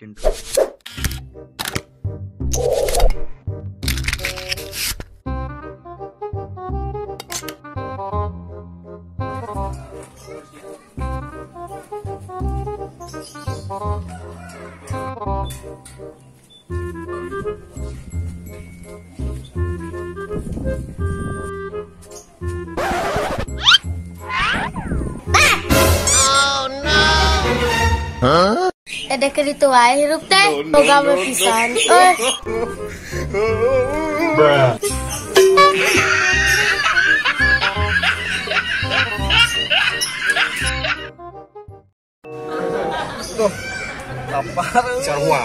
liatin tuh. Ada kerita wae hirup teh, boga berpisan. Tuh, lapar. Sarwa.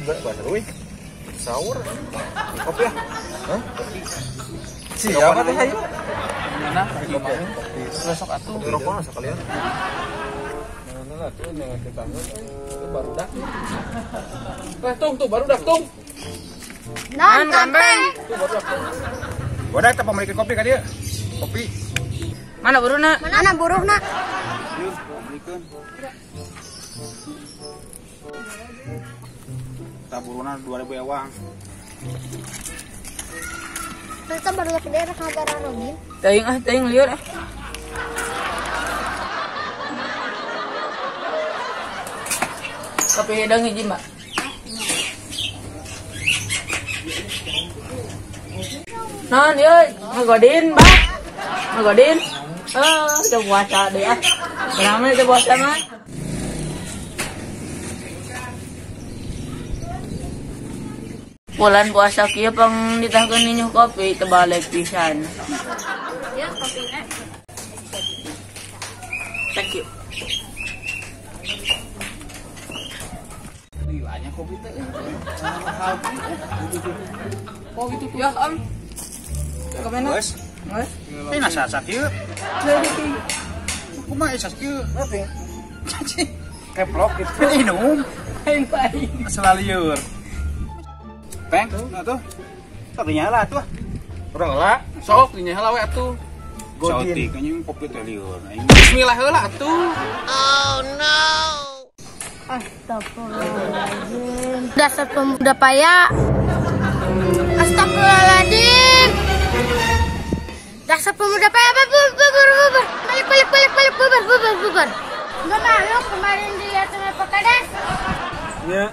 Bener wih. Sahur. Kopi ya? Hah? Kopi. Siapa teh hayu? Mana? Besok atuh. Rokok sekalian. Mana tuh dengan dibangun itu baru dak. Tuh baru dak tung. Non kampeng. Tuh baru dak. Bodak tak pemilikin kopi ka dia. Kopi. Mana buruna? Mana buruhna? Yuk, pemilikin. Taburuna 2000 ewang. Kita baru ke daerah kabar Robin. Teuing liur ah. Kopi hidang hiji, Mbak. Non, yeuy, ngagodin, Mbak. Ngagodin. Udah puasa deh ah. Kenapa itu puasa mah? Bulan puasa kieu pang ditahkeun nyuh kopi tebalik pisan. Ya, kopina. Thank you. Gilanya kopi teh. Oh gitu tuh. Ya, Om. Ya, kemana? Bos. Mas. Ini nasa kieu. Kumaha asa kieu? Apa? Keplok gitu. Minum. Pain. Selalieur. Peng, nah tuh. Tak nyala tuh. Urang heula, sok dinyala we atuh. Sautik anjing kopi teh lieur. Bismillah heula atuh. Oh no. Astagfirullahaladzim. Dasar pemuda payah. Astagfirullahaladzim. Dasar pemuda payah. Bubar. Balik. Bubar. Enggak malu kemarin dilihat sama Pak Kades. Ya.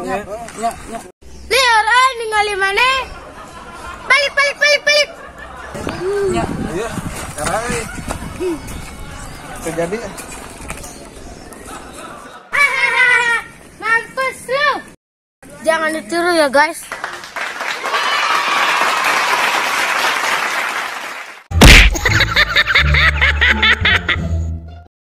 Ya. Lihat ningali mana? Balik. Ya. Iya. Sekarang terjadi. Mampus lu. Jangan ditiru ya guys.